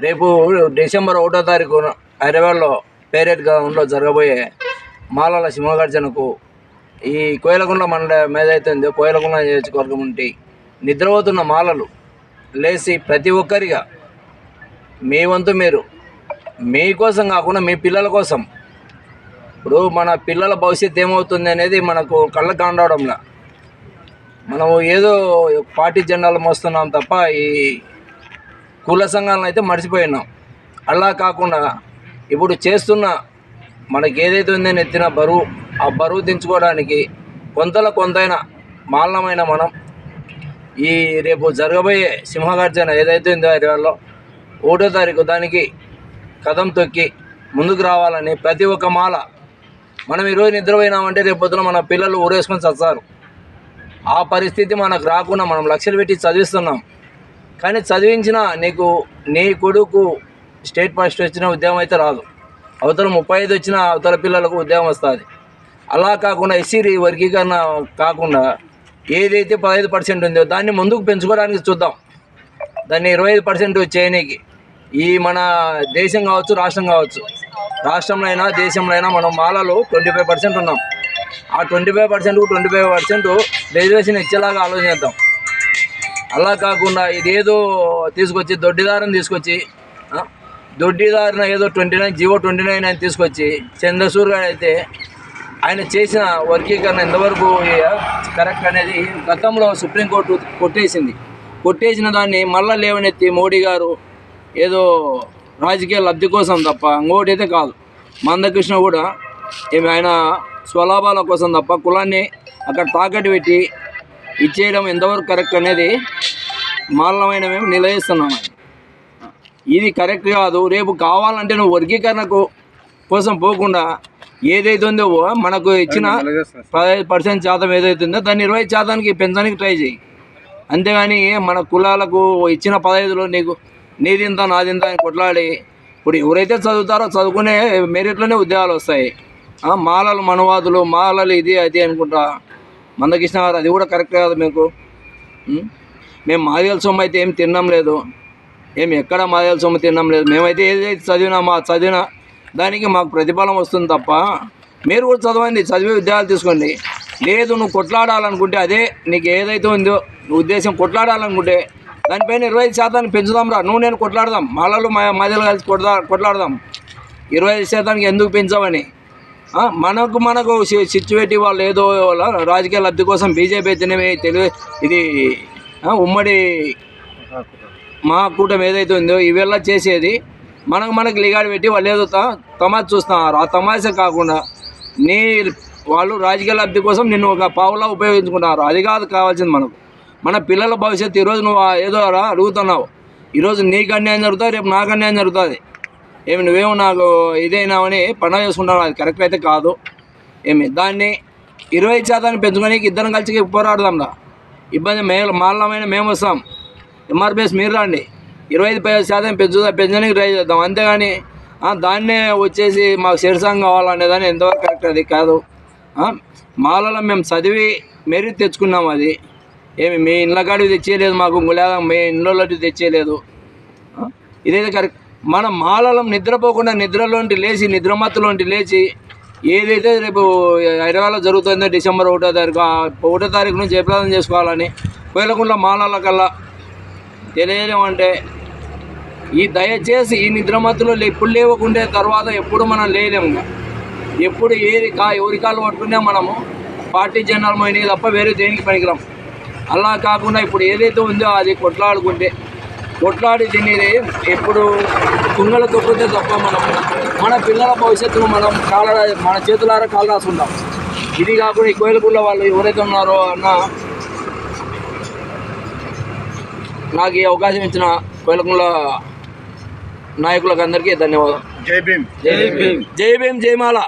రేపు డిసెంబర్ 1వ తారీఖున హైదరాబాద్లో పేరేట్ గ్రౌండ్లో జరగబోయే మాలల సింహగర్జనకు ఈ కోయిలకుంట్ల మండలం ఏదైతే ఉందో కోయిలకుంట్ల నియోజకవర్గం నుండి నిద్రపోతున్న మాలలు లేచి ప్రతి ఒక్కరిగా మీ వంతు మీరు మీకోసం కాకుండా మీ పిల్లల కోసం, ఇప్పుడు మన పిల్లల భవిష్యత్తు ఏమవుతుంది అనేది మనకు కళ్ళకు కానడంలా మనము ఏదో పార్టీ జెండాలు మోస్తున్నాం తప్ప ఈ కుల సంఘాలను అయితే మర్చిపోయినాం. అలా కాకుండా ఇప్పుడు చేస్తున్న మనకి ఏదైతే ఉందని ఎత్తిన బరువు, ఆ బరువు దించుకోవడానికి కొంతైనా మాలనమైన మనం ఈ రేపు జరగబోయే సింహగర్జన ఏదైతే ఉందో హైదరాబాద్లో 1వ తారీఖు దానికి కదం తొక్కి ముందుకు రావాలని ప్రతి ఒక్క మాల, మనం ఈరోజు నిద్రపోయినామంటే రేపు పొద్దున మన పిల్లలు ఊరేసుకొని చస్తారు. ఆ పరిస్థితి మనకు రాకుండా మనం లక్షలు పెట్టి చదివిస్తున్నాం. కానీ చదివించిన నీ కొడుకు స్టేట్ ఫస్ట్ వచ్చిన ఉద్యోగం అయితే రాదు. అవతల 35 వచ్చిన అవతల పిల్లలకు ఉద్యోగం వస్తుంది. అలా కాకుండా ఎస్సీ వర్గీకరణ కాకుండా ఏదైతే 15% ఉందో దాన్ని ముందుకు పెంచుకోవడానికి చూద్దాం. దాన్ని 25% చేయనీకి ఈ మన దేశం కావచ్చు, రాష్ట్రం కావచ్చు, రాష్ట్రంలో అయినా దేశంలో అయినా మనం మాలలు 25% ఉన్నాం. ఆ 25%కు 25% రిజర్వేషన్ ఇచ్చేలాగా ఆలోచిద్దాం. అలా కాకుండా ఇదేదో తీసుకొచ్చి దొడ్డిదారిన ఏదో 29 అని తీసుకొచ్చి చంద్రసూర్ గారు అయితే ఆయన చేసిన వర్గీకరణ ఎంతవరకు కరెక్ట్ అనేది గతంలో సుప్రీంకోర్టు కొట్టేసిన దాన్ని మళ్ళా లేవనెత్తి మోడీ గారు ఏదో రాజకీయ లబ్ధి కోసం తప్ప ఇంకోటి అయితే కాదు. మందకృష్ణ కూడా ఆయన స్వలాభాల కోసం తప్ప కులాన్ని అక్కడ తాకట్టు పెట్టి ఇచ్చేయడం ఎంతవరకు కరెక్ట్ అనేది మాలమైన మేము నిలదీస్తున్నాం. ఇది కరెక్ట్ కాదు. రేపు కావాలంటే నువ్వు వర్గీకరణకు కోసం పోకుండా ఏదైతే ఉందో మనకు ఇచ్చిన 15% శాతం ఏదైతే ఉందో దాన్ని 20% పెంచడానికి ట్రై చేయి. అంతేగాని మన కులాలకు ఇచ్చిన 15లో నీదింత నాదింత అని కొట్లాడి ఇప్పుడు ఎవరైతే చదువుతారో చదువుకునే మెరిట్లోనే ఉద్యోగాలు వస్తాయి. మాలలు మనవాదులు, మాలలు ఇది అది అనుకుంటా మందకృష్ణ గారు, అది కూడా కరెక్ట్ కాదు. మేము మాదిగల సొమ్ము అయితే ఏం తినడం లేదు, ఎక్కడ మాదిగల సొమ్ము తినడం లేదు. మేమైతే ఏదైతే చదివిన దానికి మాకు ప్రతిఫలం వస్తుంది తప్ప మీరు కూడా చదవండి, చదివే ఉద్యోగాలు తీసుకోండి. లేదు నువ్వు కొట్లాడాలనుకుంటే అదే నీకు ఏదైతే ఉందో ఉద్దేశం కొట్లాడాలనుకుంటే దానిపైన 25% పెంచుదాం రా, నువ్వు నేను కొట్లాడదాం, మాలలు మాదిగలు కలిసి కొట్లాడదాం. 25% ఎందుకు పెంచావని మనకు సిచ్యువేటివ్ వాళ్ళు ఏదో రాజకీయ లబ్ధి కోసం బీజేపీ అయితేనే ఇది ఉమ్మడి మహాకూటమి ఏదైతే ఉందో ఇవెల్లా చేసేది మనకు లిగాడు పెట్టి వాళ్ళు ఏదో తమాషా చూస్తున్నారు. ఆ తమాషా కాకుండా వాళ్ళు రాజకీయ లబ్ధి కోసం నిన్ను ఒక పావులా ఉపయోగించుకుంటున్నారు. అది కాదు కావాల్సింది మన పిల్లల భవిష్యత్తు. ఈరోజు నువ్వు ఏదో అడుగుతున్నావు, ఈరోజు నీకు అన్యాయం జరుగుతుంది, రేపు నాకు అన్యాయం జరుగుతుంది. నువ్వేమో నాకు ఇదైనావని పండుగ చేసుకుంటావు, అది కరెక్ట్ అయితే కాదు. దాన్ని 20% పెంచుకొని ఇద్దరం కలిసి పోరాడదాం రా. ఇబ్బంది మాలమైన మేము వస్తాం, ఎంఆర్పిఎస్ మీరు రండి, 25% పెంచడానికి ట్రై చేద్దాం. అంతేగాని దాన్నే వచ్చేసి మాకు శిరసాంగం కావాలనే దాన్ని ఎంతవరకు కరెక్ట్ అది కాదు. మాలలో మేము చదివి మెరిట్ తెచ్చుకున్నాం. అది మీ ఇళ్ళ కాడికి తెచ్చేయలేదు, మాకు లేదా మీ ఇళ్ళలోకి తెచ్చేయలేదు. ఇదైతే కరెక్ట్. మన మాలలం నిద్రపోకుండా నిద్రమత్తులోంటి లేచి ఏదైతే రేపు హైదరాబాద్లో జరుగుతుందో డిసెంబర్ 1వ తారీఖు నుంచి జయప్రదం చేసుకోవాలని కోయిలకుంట్ల మాలల కల్లా తెలియజేయమంటే దయచేసి ఈ నిద్రమత్తులో ఎప్పుడు లేవకుండే తర్వాత ఎప్పుడు మనం లేలేము. ఎప్పుడు ఎవరి కాళ్ళు పట్టుకున్నా మనము పార్టీ జెండాలు పోయినాయి తప్ప వేరే దేనికి పనికిరాం. అలా కాకుండా ఇప్పుడు ఏదైతే ఉందో అది కొట్లాడి తినేది ఎప్పుడు కుంగలు తొక్కితే తప్ప మన పిల్లల భవిష్యత్తును మన చేతులారా కాలు రాసుకుంటాం. ఇది కాకుండా ఈ కోయిలకుంట్ల వాళ్ళు ఎవరైతే ఉన్నారో నాకు ఈ అవకాశం ఇచ్చిన కోయిలకుంట్ల నాయకులకు అందరికీ ధన్యవాదాలు. జై భీమ్, జై భీమ్, జై మాల.